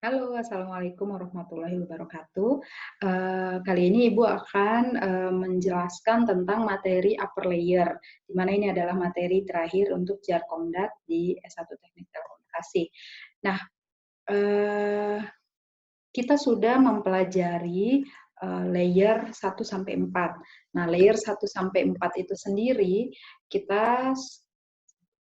Halo, assalamualaikum warahmatullahi wabarakatuh. Kali ini Ibu akan menjelaskan tentang materi upper layer, di mana ini adalah materi terakhir untuk Jarkomdat di S1 Teknik Telekomunikasi. Nah, eh, kita sudah mempelajari layer 1 sampai 4. Nah, layer 1 sampai 4 itu sendiri kita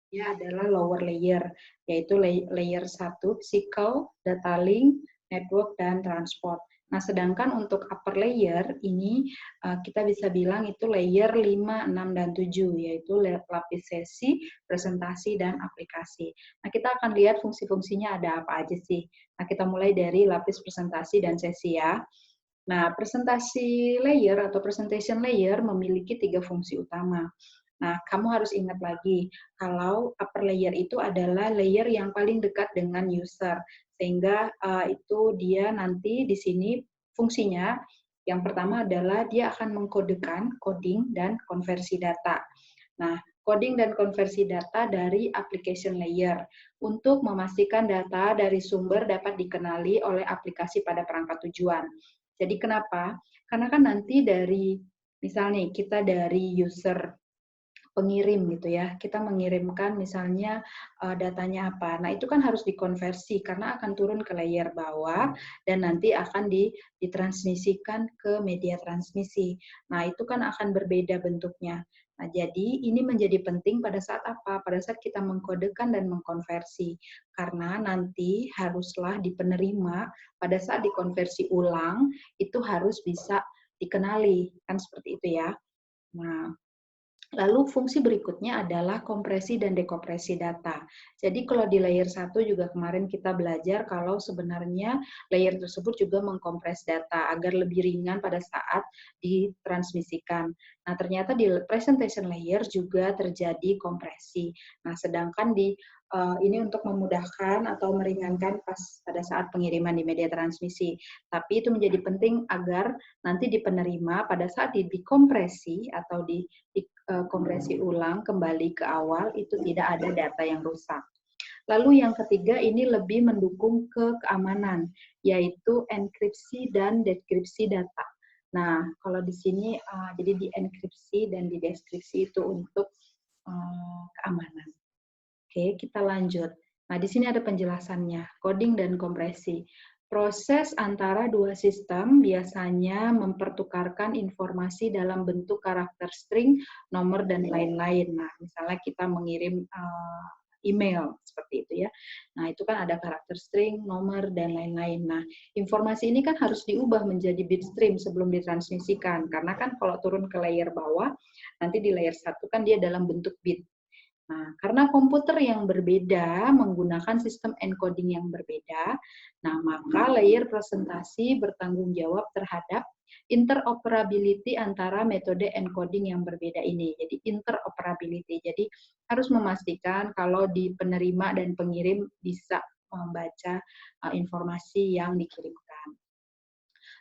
adalah lower layer, yaitu layer 1, physical, data link, network, dan transport. Nah, sedangkan untuk upper layer ini kita bisa bilang itu layer 5, 6, dan 7, yaitu lapis sesi, presentasi, dan aplikasi. Nah, kita akan lihat fungsi-fungsinya ada apa aja sih. Nah, kita mulai dari lapis presentasi dan sesi ya. Nah, presentasi layer atau presentation layer memiliki 3 fungsi utama. Nah, kamu harus ingat lagi, kalau upper layer itu adalah layer yang paling dekat dengan user, sehingga itu dia nanti di sini fungsinya, yang pertama adalah dia akan mengkodekan, coding, dan konversi data. Nah, coding dan konversi data dari application layer untuk memastikan data dari sumber dapat dikenali oleh aplikasi pada perangkat tujuan. Jadi kenapa? Karena kan nanti dari, misalnya kita dari user pengirim gitu ya, kita mengirimkan misalnya datanya apa. Nah, itu kan harus dikonversi karena akan turun ke layer bawah dan nanti akan ditransmisikan ke media transmisi. Nah, itu kan akan berbeda bentuknya. Nah, jadi ini menjadi penting pada saat apa? Pada saat kita mengkodekan dan mengkonversi. Karena nanti haruslah di penerima pada saat dikonversi ulang itu harus bisa dikenali, kan seperti itu ya. Nah, lalu fungsi berikutnya adalah kompresi dan dekompresi data. Jadi kalau di layer 1 juga kemarin kita belajar kalau sebenarnya layer tersebut juga mengkompres data agar lebih ringan pada saat ditransmisikan. Nah, ternyata di presentation layer juga terjadi kompresi. Nah, sedangkan di ini untuk memudahkan atau meringankan pas pada saat pengiriman di media transmisi. Tapi itu menjadi penting agar nanti di penerima pada saat dikompresi atau kompresi ulang kembali ke awal itu tidak ada data yang rusak. Lalu yang ketiga ini lebih mendukung ke keamanan, yaitu enkripsi dan dekripsi data. Nah, kalau di sini jadi di enkripsi dan di deskripsi itu untuk keamanan. Oke, kita lanjut. Nah, di sini ada penjelasannya, coding dan kompresi. Proses antara dua sistem biasanya mempertukarkan informasi dalam bentuk karakter string, nomor, dan lain-lain. Nah, misalnya kita mengirim email, seperti itu ya. Nah, itu kan ada karakter string, nomor, dan lain-lain. Nah, informasi ini kan harus diubah menjadi bit stream sebelum ditransmisikan. Karena kan kalau turun ke layer bawah, nanti di layer 1 kan dia dalam bentuk bit. Nah, karena komputer yang berbeda menggunakan sistem encoding yang berbeda, nah maka layer presentasi bertanggung jawab terhadap interoperability antara metode encoding yang berbeda ini. Jadi interoperability. Jadi harus memastikan kalau di penerima dan pengirim bisa membaca informasi yang dikirimkan.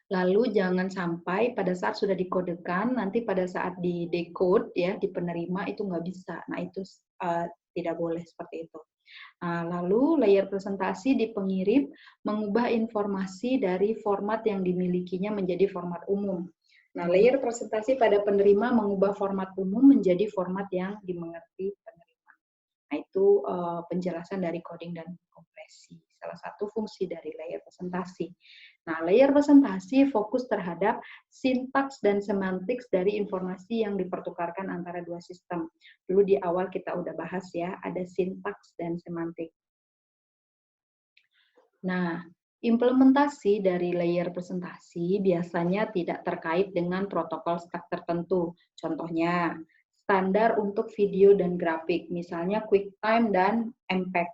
Lalu jangan sampai pada saat sudah dikodekan, nanti pada saat di decode ya di penerima itu nggak bisa. Nah itu tidak boleh seperti itu. Nah, lalu layer presentasi di pengirim mengubah informasi dari format yang dimilikinya menjadi format umum. Nah, layer presentasi pada penerima mengubah format umum menjadi format yang dimengerti penerima. Nah, itu penjelasan dari coding dan kompresi. Salah satu fungsi dari layer presentasi. Nah, layer presentasi fokus terhadap sintaks dan semantik dari informasi yang dipertukarkan antara dua sistem. Dulu di awal kita udah bahas ya, ada sintaks dan semantik. Nah, implementasi dari layer presentasi biasanya tidak terkait dengan protokol stack tertentu. Contohnya, standar untuk video dan grafik, misalnya QuickTime dan MPEG.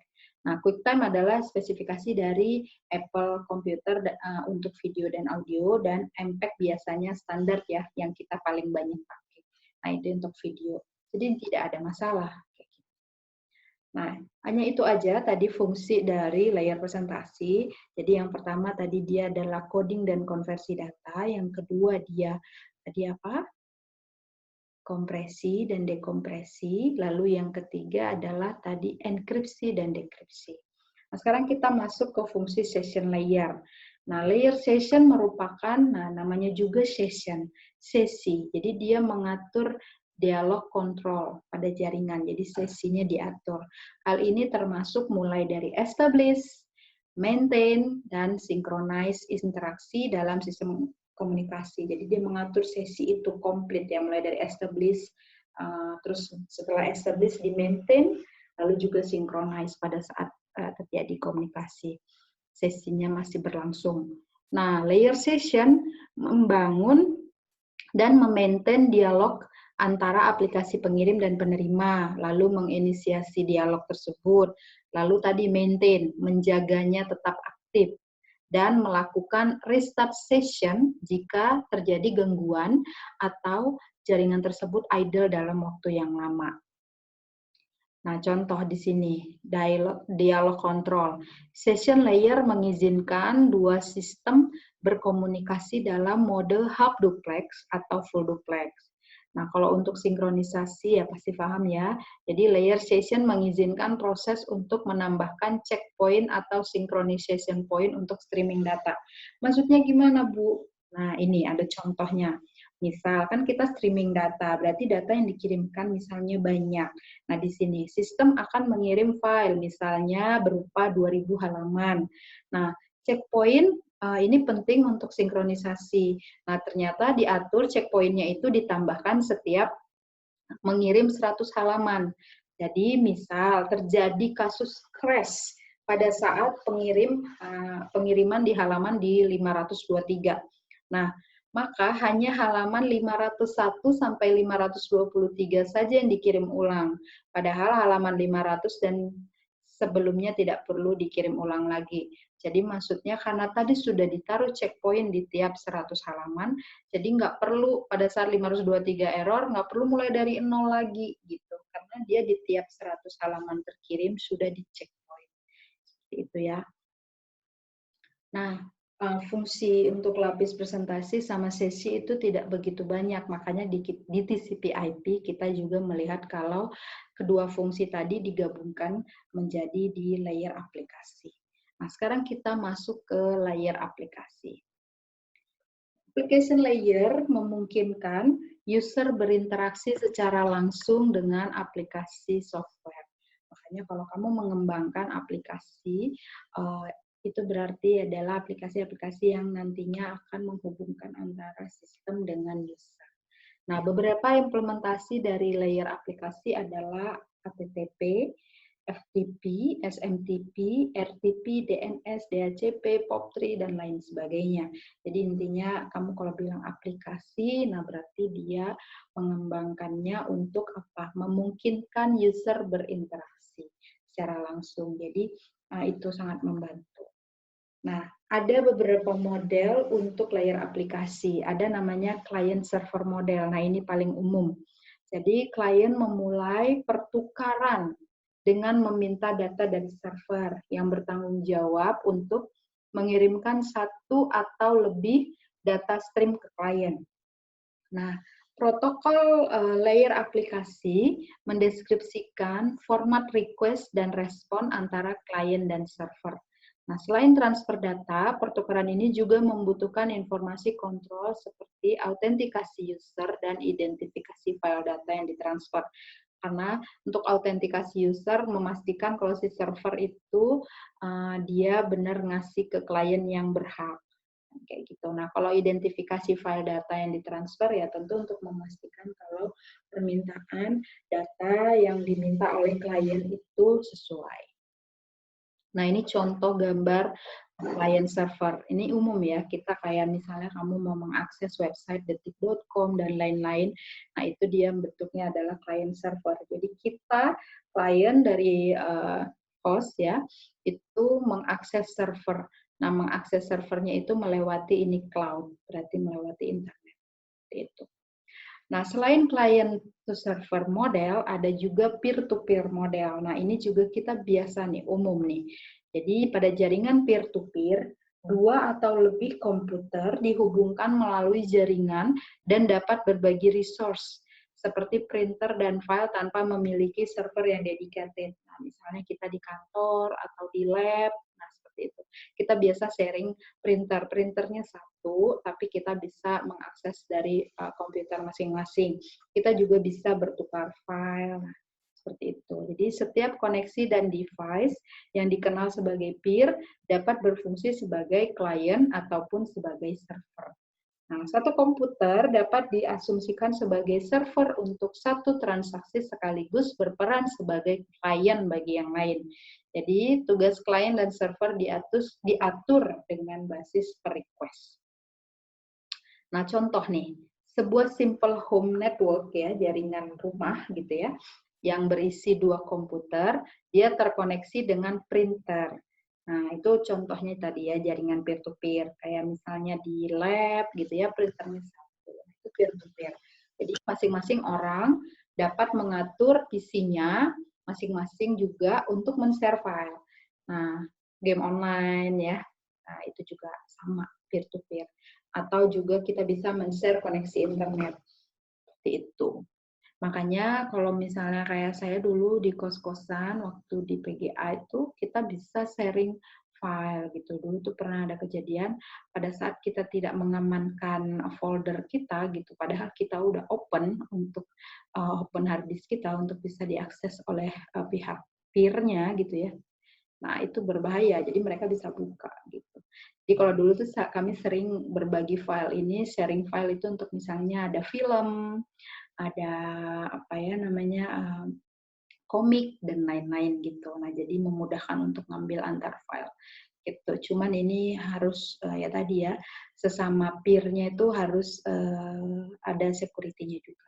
Nah, QuickTime adalah spesifikasi dari Apple Computer untuk video dan audio, dan MPEG biasanya standar ya, yang kita paling banyak pakai. Nah, itu untuk video. Jadi tidak ada masalah. Nah, hanya itu aja tadi fungsi dari layer presentasi. Jadi yang pertama tadi dia adalah coding dan konversi data, yang kedua dia tadi apa? Kompresi dan dekompresi, lalu yang ketiga adalah tadi enkripsi dan dekripsi. Nah, sekarang kita masuk ke fungsi session layer. Nah, layer session merupakan, namanya juga session, sesi. Jadi dia mengatur dialog kontrol pada jaringan. Jadi sesinya diatur. Hal ini termasuk mulai dari establish, maintain, dan synchronize interaksi dalam sistem komunikasi. Jadi dia mengatur sesi itu komplit ya, mulai dari establish, terus setelah establish di maintain, lalu juga synchronize pada saat terjadi komunikasi. Sesinya masih berlangsung. Nah, layer session membangun dan memaintain dialog antara aplikasi pengirim dan penerima, lalu menginisiasi dialog tersebut, lalu tadi maintain, menjaganya tetap aktif, dan melakukan restart session jika terjadi gangguan atau jaringan tersebut idle dalam waktu yang lama. Nah, contoh di sini, dialog control. Session layer mengizinkan dua sistem berkomunikasi dalam mode half duplex atau full duplex. Nah, kalau untuk sinkronisasi ya pasti paham ya. Jadi layer session mengizinkan proses untuk menambahkan checkpoint atau synchronization point untuk streaming data. Maksudnya gimana, Bu? Nah, ini ada contohnya. Misal kan kita streaming data, berarti data yang dikirimkan misalnya banyak. Nah, di sini sistem akan mengirim file misalnya berupa 2000 halaman. Nah, checkpoint ini penting untuk sinkronisasi. Nah, ternyata diatur checkpointnya itu ditambahkan setiap mengirim 100 halaman. Jadi, misal terjadi kasus crash pada saat pengiriman di halaman di 523. Nah, maka hanya halaman 501 sampai 523 saja yang dikirim ulang. Padahal halaman 500 dan sebelumnya tidak perlu dikirim ulang lagi. Jadi maksudnya karena tadi sudah ditaruh checkpoint di tiap 100 halaman, jadi nggak perlu pada saat 523 error, nggak perlu mulai dari nol lagi gitu. Karena dia di tiap 100 halaman terkirim sudah di checkpoint. Seperti itu ya. Nah, fungsi untuk lapis presentasi sama sesi itu tidak begitu banyak, makanya di TCP/IP kita juga melihat kalau kedua fungsi tadi digabungkan menjadi di layer aplikasi. Nah, sekarang kita masuk ke layer aplikasi. Application layer memungkinkan user berinteraksi secara langsung dengan aplikasi software. Makanya kalau kamu mengembangkan aplikasi, itu berarti adalah aplikasi-aplikasi yang nantinya akan menghubungkan antara sistem dengan user. Nah, beberapa implementasi dari layer aplikasi adalah HTTP, FTP, SMTP, RTP, DNS, DHCP, POP3, dan lain sebagainya. Jadi intinya kamu kalau bilang aplikasi, nah berarti dia mengembangkannya untuk apa? Memungkinkan user berinteraksi secara langsung. Jadi itu sangat membantu. Nah, ada beberapa model untuk layer aplikasi. Ada namanya client-server model. Nah, ini paling umum. Jadi, klien memulai pertukaran dengan meminta data dari server yang bertanggung jawab untuk mengirimkan satu atau lebih data stream ke klien. Nah, protokol layer aplikasi mendeskripsikan format request dan respon antara klien dan server. Nah, selain transfer data, pertukaran ini juga membutuhkan informasi kontrol seperti autentikasi user dan identifikasi file data yang ditransfer. Karena untuk autentikasi user memastikan kalau si server itu dia benar ngasih ke klien yang berhak. Kayak gitu. Nah, kalau identifikasi file data yang ditransfer ya tentu untuk memastikan kalau permintaan data yang diminta oleh klien itu sesuai. Nah, ini contoh gambar client server. Ini umum ya, kita kayak misalnya kamu mau mengakses website detik.com dan lain-lain. Nah, itu dia bentuknya adalah client server. Jadi kita klien dari host ya, itu mengakses server. Nah, mengakses servernya itu melewati ini cloud, berarti melewati internet. Itu. Nah, selain client to server model, ada juga peer-to-peer model. Nah, ini juga kita biasa nih, umum nih. Jadi, pada jaringan peer-to-peer, dua atau lebih komputer dihubungkan melalui jaringan dan dapat berbagi resource seperti printer dan file tanpa memiliki server yang dedicated. Nah, misalnya kita di kantor atau di lab, nah seperti itu. Kita biasa sharing printernya satu, tapi kita bisa mengakses dari komputer masing-masing. Kita juga bisa bertukar file. Nah, seperti itu. Jadi setiap koneksi dan device yang dikenal sebagai peer dapat berfungsi sebagai klien ataupun sebagai server. Nah, satu komputer dapat diasumsikan sebagai server untuk satu transaksi sekaligus berperan sebagai klien bagi yang lain. Jadi, tugas klien dan server diatur dengan basis per request. Nah, contoh nih, sebuah simple home network ya, jaringan rumah gitu ya, yang berisi 2 komputer, dia terkoneksi dengan printer. Nah, itu contohnya tadi ya, jaringan peer-to-peer. Kayak misalnya di lab gitu ya, printernya satu. Itu peer-to-peer. Jadi masing-masing orang dapat mengatur PC-nya, masing-masing juga untuk men-share file. Nah, game online ya, nah itu juga sama, peer-to-peer. Atau juga kita bisa men-share koneksi internet. Seperti itu. Makanya kalau misalnya kayak saya dulu di kos-kosan waktu di PGA itu kita bisa sharing file gitu. Dulu tuh pernah ada kejadian pada saat kita tidak mengamankan folder kita gitu, padahal kita udah open untuk open hard disk kita untuk bisa diakses oleh pihak peer-nya gitu ya. Nah, itu berbahaya, jadi mereka bisa buka gitu. Jadi kalau dulu tuh kami sering berbagi file ini, sharing file itu untuk misalnya ada film, ada apa ya namanya komik dan lain-lain gitu. Nah, jadi memudahkan untuk ngambil antar file gitu. Cuman ini harus ya tadi ya, sesama peer-nya itu harus ada security-nya juga.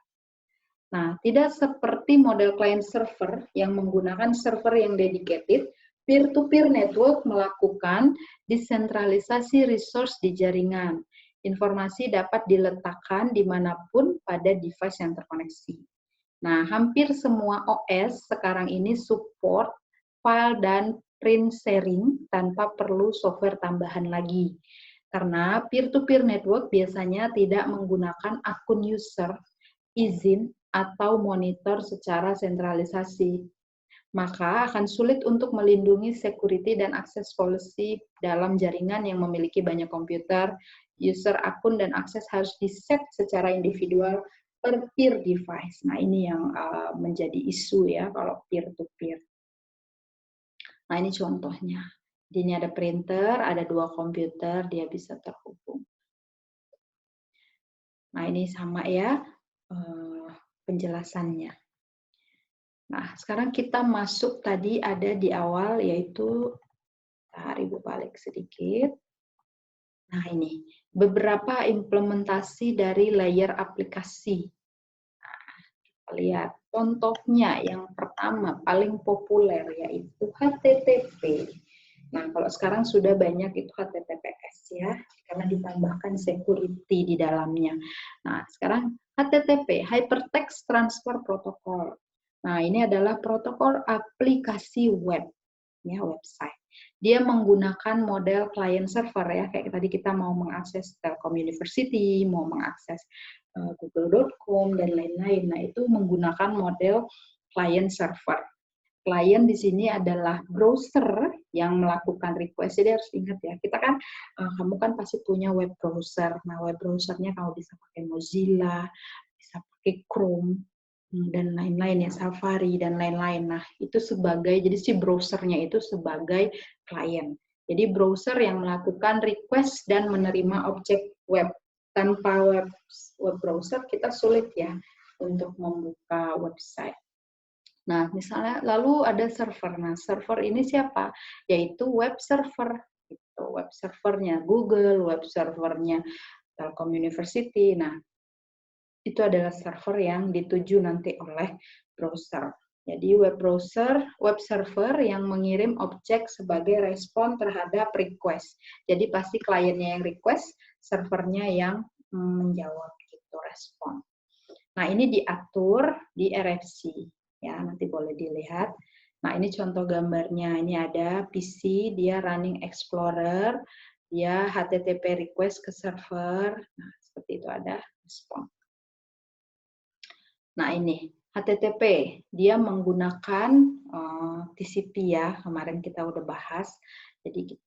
Nah, tidak seperti model client server yang menggunakan server yang dedicated, peer-to-peer network melakukan desentralisasi resource di jaringan. Informasi dapat diletakkan dimanapun pada device yang terkoneksi. Nah, hampir semua OS sekarang ini support file dan print sharing tanpa perlu software tambahan lagi. Karena peer-to-peer network biasanya tidak menggunakan akun user, izin, atau monitor secara sentralisasi. Maka akan sulit untuk melindungi security dan akses policy dalam jaringan yang memiliki banyak komputer, user akun dan akses harus di-set secara individual per peer device. Nah, ini yang menjadi isu ya kalau peer-to-peer. Nah, ini contohnya. Di sini ada printer, ada 2 komputer, dia bisa terhubung. Nah, ini sama ya penjelasannya. Nah, sekarang kita masuk tadi ada di awal yaitu, Ibu balik sedikit. Nah, ini beberapa implementasi dari layer aplikasi. Nah, kita lihat contohnya yang pertama paling populer yaitu HTTP. Nah, kalau sekarang sudah banyak itu HTTPS ya, karena ditambahkan security di dalamnya. Nah, sekarang HTTP, Hypertext Transfer Protocol. Nah, ini adalah protokol aplikasi web, ya, website. Dia menggunakan model client server ya, kayak tadi kita mau mengakses Telkom University, mau mengakses google.com dan lain-lain. Nah, itu menggunakan model client server. Klien di sini adalah browser yang melakukan request. Jadi harus ingat ya, kita kan, kamu kan pasti punya web browser. Nah, web browsernya kamu bisa pakai Mozilla, bisa pakai Chrome, dan lain-lain ya, Safari dan lain-lain. Nah, itu sebagai, jadi si browsernya itu sebagai klien. Jadi browser yang melakukan request dan menerima objek web. Tanpa web browser kita sulit ya untuk membuka website. Nah, misalnya lalu ada server. Nah, server ini siapa? Yaitu web server. Gitu. Web servernya Google, web servernya Telkom University. Nah, itu adalah server yang dituju nanti oleh browser. Jadi web browser, web server yang mengirim objek sebagai respon terhadap request. Jadi pasti kliennya yang request, servernya yang menjawab gitu, respon. Nah, ini diatur di RFC. Ya, nanti boleh dilihat. Nah, ini contoh gambarnya. Ini ada PC, dia running Explorer, dia HTTP request ke server. Nah, seperti itu ada respon. Nah ini HTTP, dia menggunakan TCP ya, kemarin kita udah bahas. Jadi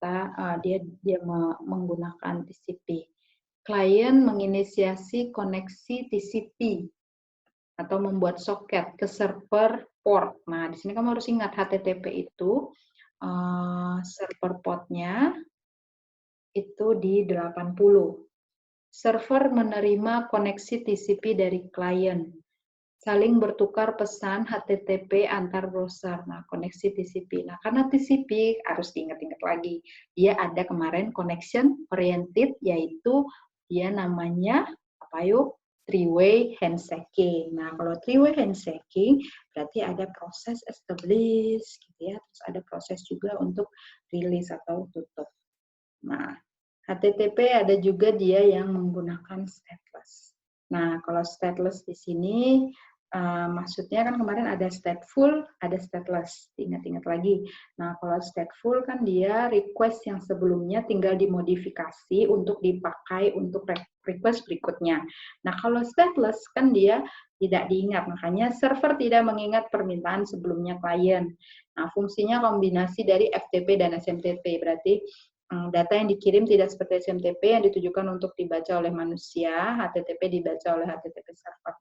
dia menggunakan TCP. Klien menginisiasi koneksi TCP atau membuat soket ke server port. Nah, di sini kamu harus ingat HTTP itu server portnya itu di 80. Server menerima koneksi TCP dari klien. Saling bertukar pesan HTTP antar browser. Nah, koneksi TCP. Nah, karena TCP harus diingat-ingat lagi. Dia ada kemarin connection oriented, yaitu dia namanya apa yuk? Three-way handshaking. Nah, kalau three-way handshaking berarti ada proses establish, gitu ya. Terus ada proses juga untuk release atau tutup. Nah, HTTP ada juga dia yang menggunakan stateless. Nah, kalau stateless di sini maksudnya kan kemarin ada stateful, ada stateless. Ingat-ingat lagi. Nah, kalau stateful kan dia request yang sebelumnya tinggal dimodifikasi untuk dipakai untuk request berikutnya. Nah, kalau stateless kan dia tidak diingat, makanya server tidak mengingat permintaan sebelumnya klien. Nah, fungsinya kombinasi dari FTP dan SMTP, berarti data yang dikirim tidak seperti SMTP yang ditujukan untuk dibaca oleh manusia, HTTP dibaca oleh HTTP server.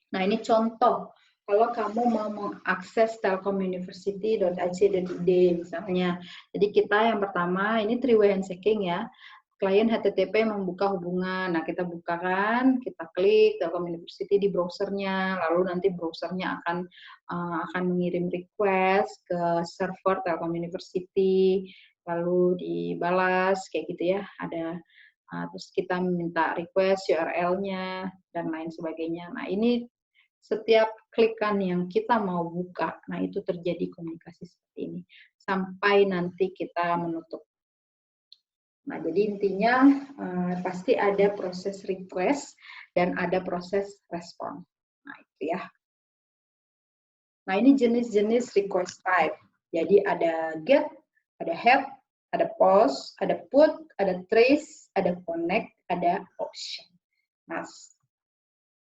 Nah, ini contoh kalau kamu mau mengakses telkomuniversity.ac.id misalnya. Jadi kita yang pertama ini three-way handshaking ya. Klien HTTP membuka hubungan. Nah, kita bukakan, kita klik Telkom University di browsernya, lalu nanti browsernya akan mengirim request ke server Telkom University, lalu dibalas kayak gitu ya. Terus kita minta request URL-nya dan lain sebagainya. Nah, ini setiap klikan yang kita mau buka, nah itu terjadi komunikasi seperti ini sampai nanti kita menutup. Nah, jadi intinya pasti ada proses request dan ada proses respon. Nah, itu ya. Nah, ini jenis-jenis request type. Jadi ada get, ada head, ada post, ada put, ada trace, ada connect, ada option.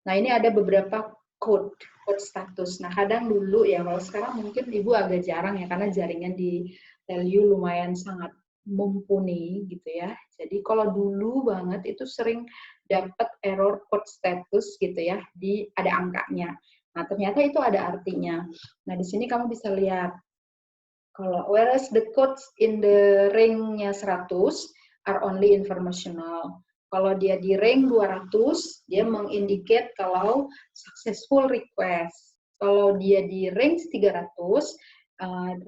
Nah, ini ada beberapa code status. Nah, kadang dulu ya, kalau sekarang mungkin Ibu agak jarang ya, karena jaringan di Telyu lumayan sangat mumpuni gitu ya. Jadi kalau dulu banget itu sering dapat error code status gitu ya, ada angkanya. Nah, ternyata itu ada artinya. Nah, di sini kamu bisa lihat, kalau whereas the codes in the ring-nya 100 are only informational. Kalau dia di rank 200, dia mengindicate kalau successful request. Kalau dia di rank 300,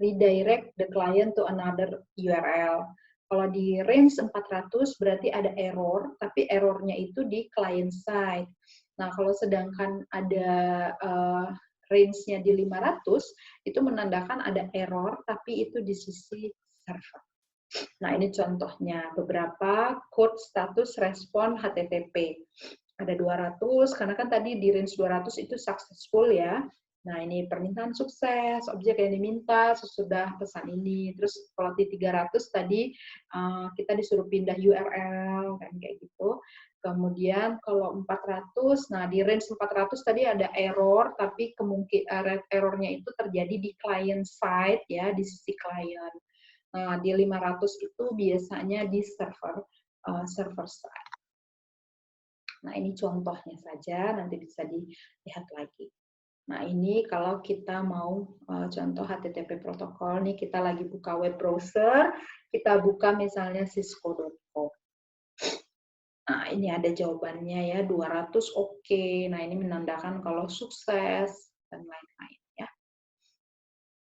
redirect the client to another URL. Kalau di range 400 berarti ada error, tapi errornya itu di client side. Nah, kalau sedangkan ada range-nya di 500, itu menandakan ada error, tapi itu di sisi server. Nah, ini contohnya beberapa code status respon HTTP. Ada 200, karena kan tadi di range 200 itu successful ya. Nah, ini permintaan sukses, objek yang diminta sesudah pesan ini. Terus kalau di 300 tadi kita disuruh pindah URL, kayak gitu. Kemudian kalau 400, nah di range 400 tadi ada error, tapi kemungkinan errornya itu terjadi di client side ya, di sisi client. Nah, di 500 itu biasanya di server side. Nah, ini contohnya saja, nanti bisa dilihat lagi. Nah, ini kalau kita mau contoh HTTP protokol, nih kita lagi buka web browser, kita buka misalnya cisco.com. Nah, ini ada jawabannya ya, 200 oke. Nah, ini menandakan kalau sukses dan lain-lain ya.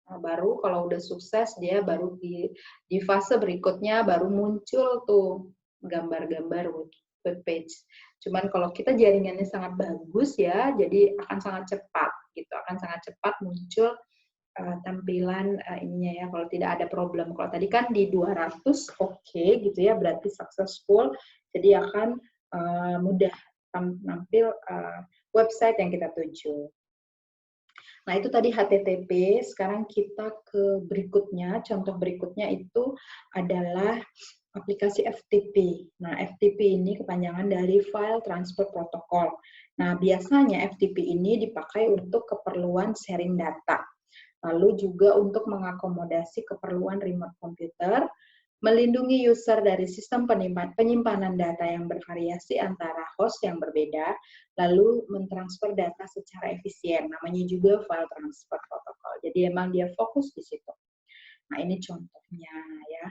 Nah, baru kalau udah sukses, dia baru di fase berikutnya baru muncul tuh gambar-gambar web page. Cuman kalau kita jaringannya sangat bagus ya, jadi akan sangat cepat gitu, akan sangat cepat muncul tampilan ininya ya, kalau tidak ada problem. Kalau tadi kan di 200 oke gitu ya, berarti successful, jadi akan mudah tampil website yang kita tuju. Nah, itu tadi HTTP. Sekarang kita ke berikutnya. Contoh berikutnya itu adalah aplikasi FTP. Nah, FTP ini kepanjangan dari File Transfer Protocol. Nah, biasanya FTP ini dipakai untuk keperluan sharing data. Lalu juga untuk mengakomodasi keperluan remote computer, melindungi user dari sistem penyimpanan data yang bervariasi antara host yang berbeda, lalu mentransfer data secara efisien. Namanya juga File Transfer Protocol. Jadi emang dia fokus di situ. Nah, ini contohnya ya.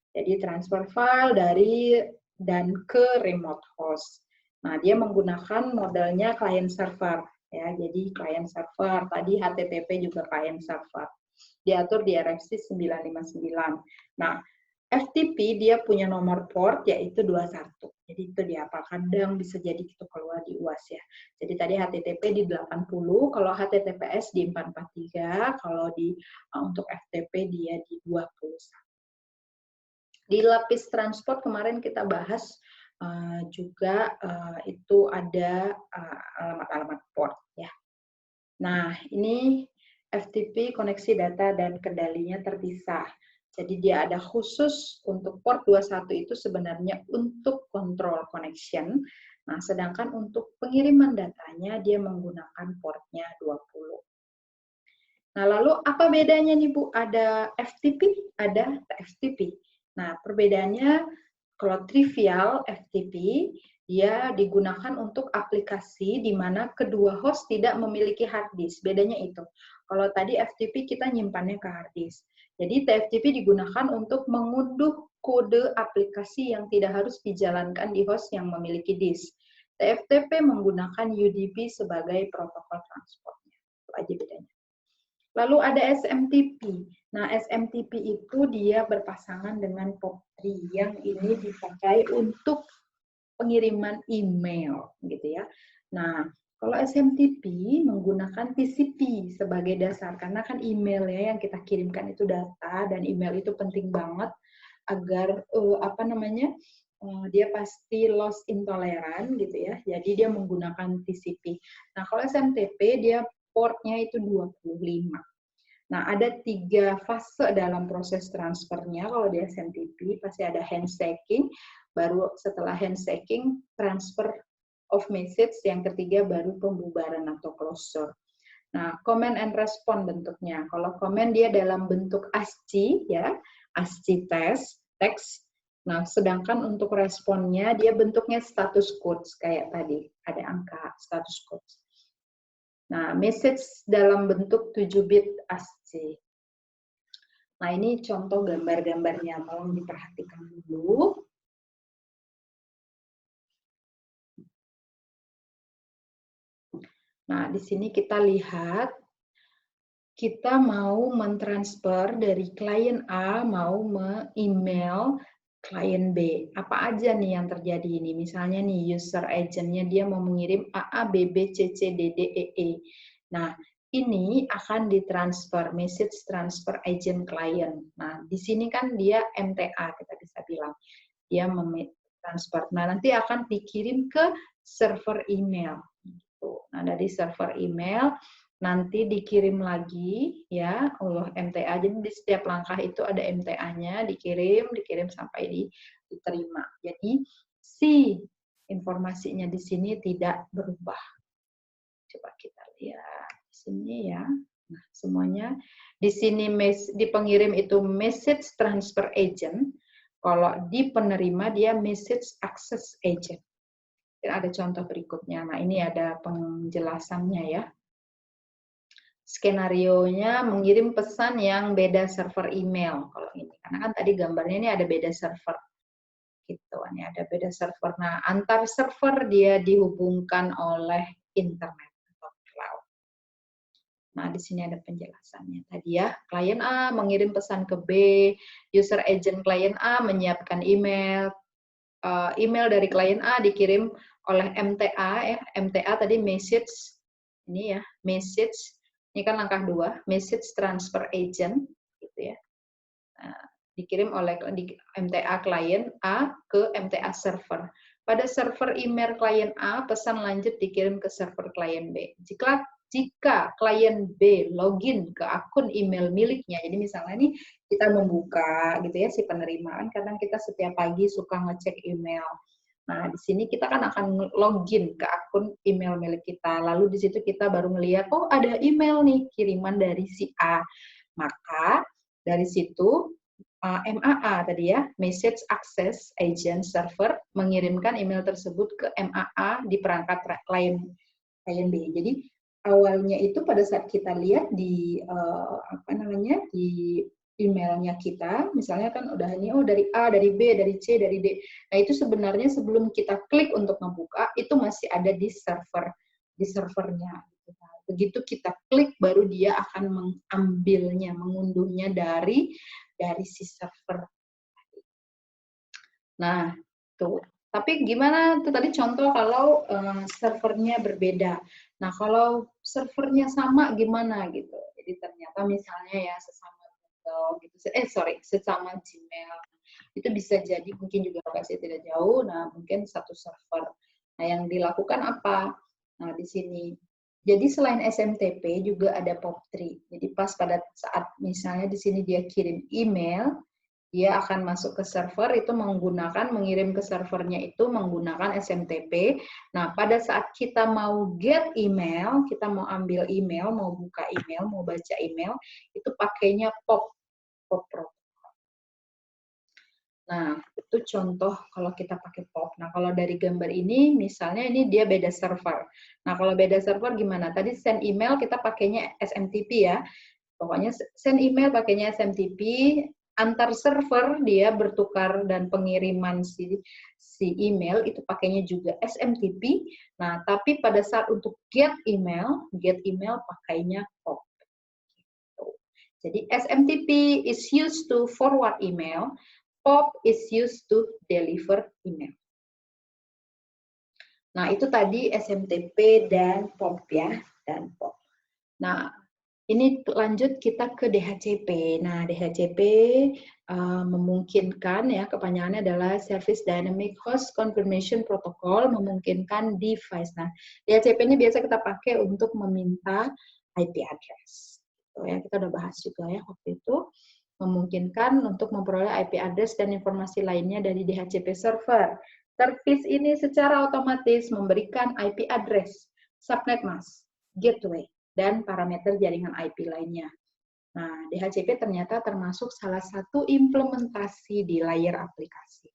Jadi transfer file dari dan ke remote host. Nah, dia menggunakan modelnya client server ya. Jadi client server, tadi HTTP juga client server. Diatur di RFC 959. Nah, FTP dia punya nomor port yaitu 21. Jadi itu dia apa? Kadang bisa jadi itu keluar di UAS ya. Jadi tadi HTTP di 80, kalau HTTPS di 443, kalau untuk FTP dia di 21. Di lapis transport kemarin kita bahas juga itu ada alamat-alamat port ya. Nah, ini FTP koneksi data dan kendalinya terpisah. Jadi dia ada khusus untuk port 21 itu sebenarnya untuk control connection. Nah, sedangkan untuk pengiriman datanya dia menggunakan portnya 20. Nah, lalu apa bedanya nih Bu? Ada FTP, ada TFTP. Nah, perbedaannya kalau trivial FTP, dia digunakan untuk aplikasi di mana kedua host tidak memiliki hard disk. Bedanya itu. Kalau tadi FTP kita nyimpannya ke hard disk. Jadi TFTP digunakan untuk mengunduh kode aplikasi yang tidak harus dijalankan di host yang memiliki disk. TFTP menggunakan UDP sebagai protokol transportnya. Itu aja bedanya. Lalu ada SMTP. Nah, SMTP itu dia berpasangan dengan POP3 yang ini dipakai untuk pengiriman email, gitu ya. Nah, kalau SMTP menggunakan TCP sebagai dasar, karena kan email ya yang kita kirimkan itu data, dan email itu penting banget agar dia pasti loss intolerant gitu ya. Jadi dia menggunakan TCP. Nah, kalau SMTP dia portnya itu 25. Nah, ada 3 fase dalam proses transfernya. Kalau di SMTP pasti ada handshaking, baru setelah handshaking transfer of message, yang ketiga baru pembubaran atau closure. Nah, comment and respond bentuknya. Kalau comment dia dalam bentuk ASCII ya, ASCII text. Nah, sedangkan untuk responnya dia bentuknya status codes kayak tadi, ada angka status codes. Nah, message dalam bentuk 7-bit ASCII. Nah, ini contoh gambar-gambarnya, tolong diperhatikan dulu. Nah, di sini kita lihat, kita mau mentransfer dari klien A, mau me-email klien B. Apa aja nih yang terjadi ini? Misalnya nih, user agent-nya dia mau mengirim AA, BB, CC, DD, EE. Nah, ini akan ditransfer, message transfer agent client. Nah, di sini kan dia MTA, kita bisa bilang. Dia transfer. Nah, nanti akan dikirim ke server email. Nah, dari server email nanti dikirim lagi ya oleh MTA. Jadi di setiap langkah itu ada MTA-nya, dikirim sampai diterima. Jadi si informasinya di sini tidak berubah. Coba kita lihat di sini ya. Nah, semuanya di sini di pengirim itu message transfer agent. Kalau di penerima dia message access agent. Dan ada contoh berikutnya. Nah, ini ada penjelasannya ya. Skenarionya mengirim pesan yang beda server email. Kalau ini, karena kan tadi gambarnya ini ada beda server. Gitu, ini ada beda server. Nah, antar server dia dihubungkan oleh internet atau cloud. Nah, di sini ada penjelasannya. Tadi ya, klien A mengirim pesan ke B, user agent klien A menyiapkan email, email dari klien A dikirim oleh MTA ya. MTA tadi message, ini ya, message. Ini kan langkah 2, message transfer agent, gitu ya. Nah, dikirim oleh MTA klien A ke MTA server. Pada server email klien A, pesan lanjut dikirim ke server klien B. Jika jika klien B login ke akun email miliknya, jadi misalnya nih kita membuka gitu ya si penerimaan, kadang kita setiap pagi suka ngecek email. Nah, di sini kita kan akan login ke akun email milik kita. Lalu di situ kita baru melihat, oh ada email nih kiriman dari si A. Maka dari situ MAA tadi ya, Message Access Agent Server, mengirimkan email tersebut ke MAA di perangkat klien B. Jadi awalnya itu pada saat kita lihat di di emailnya kita, misalnya kan udah ini oh dari A, dari B, dari C, dari D. Nah, itu sebenarnya sebelum kita klik untuk membuka itu masih ada di servernya. Begitu kita klik baru dia akan mengambilnya, mengunduhnya dari si server. Nah, tuh. Tapi gimana tuh tadi contoh kalau servernya berbeda. Nah, kalau servernya sama gimana gitu. Jadi ternyata misalnya ya sesama Google gitu. Sesama Gmail. Itu bisa jadi mungkin juga lokasi tidak jauh. Nah, mungkin satu server. Nah, yang dilakukan apa? Nah, di sini. Jadi selain SMTP juga ada POP3. Jadi pas pada saat misalnya di sini dia kirim email, dia akan masuk ke server itu mengirim ke servernya itu menggunakan SMTP. Nah, pada saat kita mau get email, kita mau ambil email, mau buka email, mau baca email, itu pakainya POP protokol. Nah, itu contoh kalau kita pakai POP. Nah, kalau dari gambar ini, misalnya ini dia beda server. Nah, kalau beda server gimana? Tadi send email kita pakainya SMTP ya. Pokoknya send email pakainya SMTP, antar server dia bertukar dan pengiriman si email itu pakainya juga SMTP. Nah, tapi pada saat untuk get email pakainya POP. Jadi SMTP is used to forward email, POP is used to deliver email. Nah, itu tadi SMTP dan POP ya, dan POP. Nah, ini lanjut kita ke DHCP. Nah, DHCP memungkinkan ya, kepanjangannya adalah Service Dynamic Host Confirmation Protocol, memungkinkan device. Nah, DHCP ini biasa kita pakai untuk meminta IP address. Gitu ya, kita udah bahas juga ya waktu itu. Memungkinkan untuk memperoleh IP address dan informasi lainnya dari DHCP server. Service ini secara otomatis memberikan IP address, subnet mask, gateway, dan parameter jaringan IP lainnya. Nah, DHCP ternyata termasuk salah satu implementasi di layer aplikasi.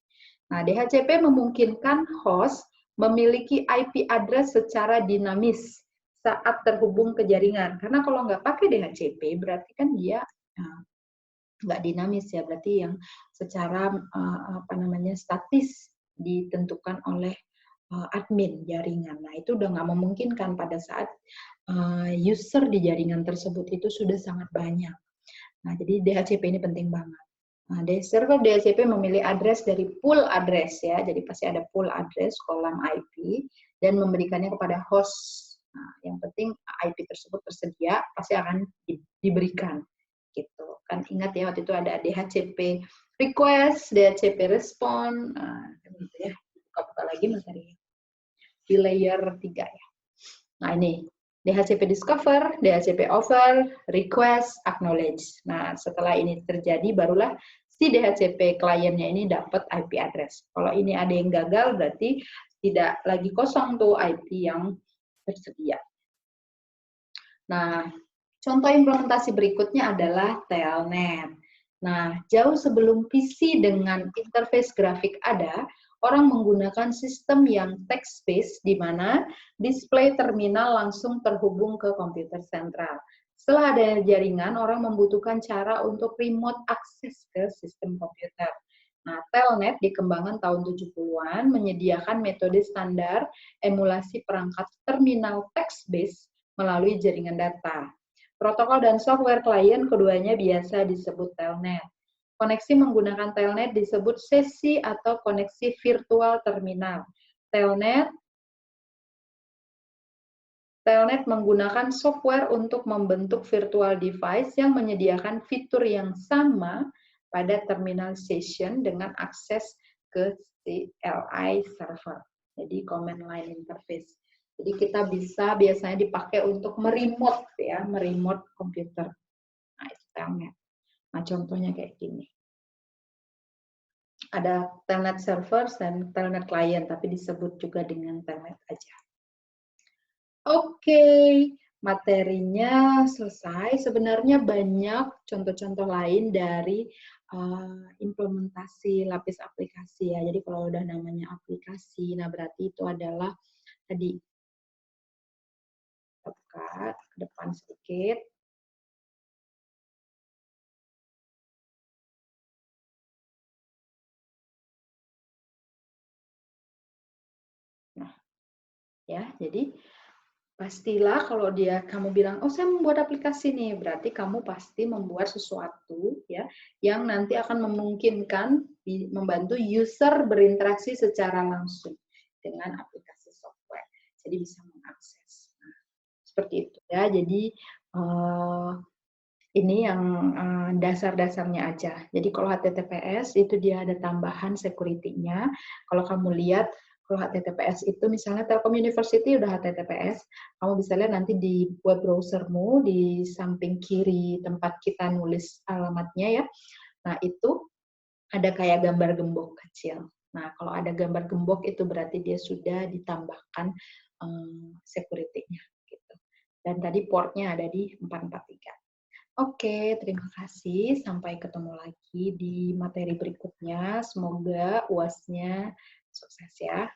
Nah, DHCP memungkinkan host memiliki IP address secara dinamis saat terhubung ke jaringan. Karena kalau nggak pakai DHCP, berarti kan dia nggak dinamis ya, berarti yang secara statis ditentukan oleh admin jaringan. Nah, itu udah nggak memungkinkan pada saat user di jaringan tersebut itu sudah sangat banyak. Nah, jadi DHCP ini penting banget. Nah, server DHCP memilih address dari pool address ya, jadi pasti ada pool address kolam IP dan memberikannya kepada host. Nah, yang penting IP tersebut tersedia pasti akan diberikan. Gitu kan, ingat ya waktu itu ada DHCP request, DHCP respond, gitu ya. Buka-buka lagi materinya di layer 3 ya. Nah, ini DHCP discover, DHCP offer, request, acknowledge. Nah, setelah ini terjadi barulah si DHCP kliennya ini dapat IP address. Kalau ini ada yang gagal berarti tidak lagi kosong tuh IP yang tersedia. Nah, contoh implementasi berikutnya adalah Telnet. Nah, jauh sebelum PC dengan interface grafik ada, orang menggunakan sistem yang text-based di mana display terminal langsung terhubung ke komputer sentral. Setelah ada jaringan, orang membutuhkan cara untuk remote akses ke sistem komputer. Nah, Telnet dikembangkan tahun 70-an menyediakan metode standar emulasi perangkat terminal text-based melalui jaringan data. Protokol dan software klien keduanya biasa disebut Telnet. Koneksi menggunakan Telnet disebut sesi atau koneksi virtual terminal. Telnet menggunakan software untuk membentuk virtual device yang menyediakan fitur yang sama pada terminal session dengan akses ke CLI server. Jadi command line interface. Jadi kita bisa biasanya dipakai untuk meremote ya, meremote komputer. Nah, itu telnet. Nah, contohnya kayak gini. Ada telnet server dan telnet client, tapi disebut juga dengan telnet aja. Oke, materinya selesai. Sebenarnya banyak contoh-contoh lain dari implementasi lapis aplikasi ya. Jadi kalau udah namanya aplikasi, nah berarti itu adalah tadi buka ke depan sedikit. Nah, ya, jadi pastilah kalau kamu bilang, oh saya membuat aplikasi nih, berarti kamu pasti membuat sesuatu ya yang nanti akan memungkinkan membantu user berinteraksi secara langsung dengan aplikasi software. Jadi bisa mengakses. Nah, seperti itu ya. Jadi ini yang dasar-dasarnya aja. Jadi kalau HTTPS itu dia ada tambahan security-nya. Kalau kamu lihat kalau HTTPS itu misalnya Telkom University udah HTTPS, kamu bisa lihat nanti di web browsermu di samping kiri tempat kita nulis alamatnya ya. Nah, itu ada kayak gambar gembok kecil. Nah, kalau ada gambar gembok itu berarti dia sudah ditambahkan security-nya gitu. Dan tadi portnya ada di 443. Oke, terima kasih. Sampai ketemu lagi di materi berikutnya. Semoga UAS-nya sukses ya.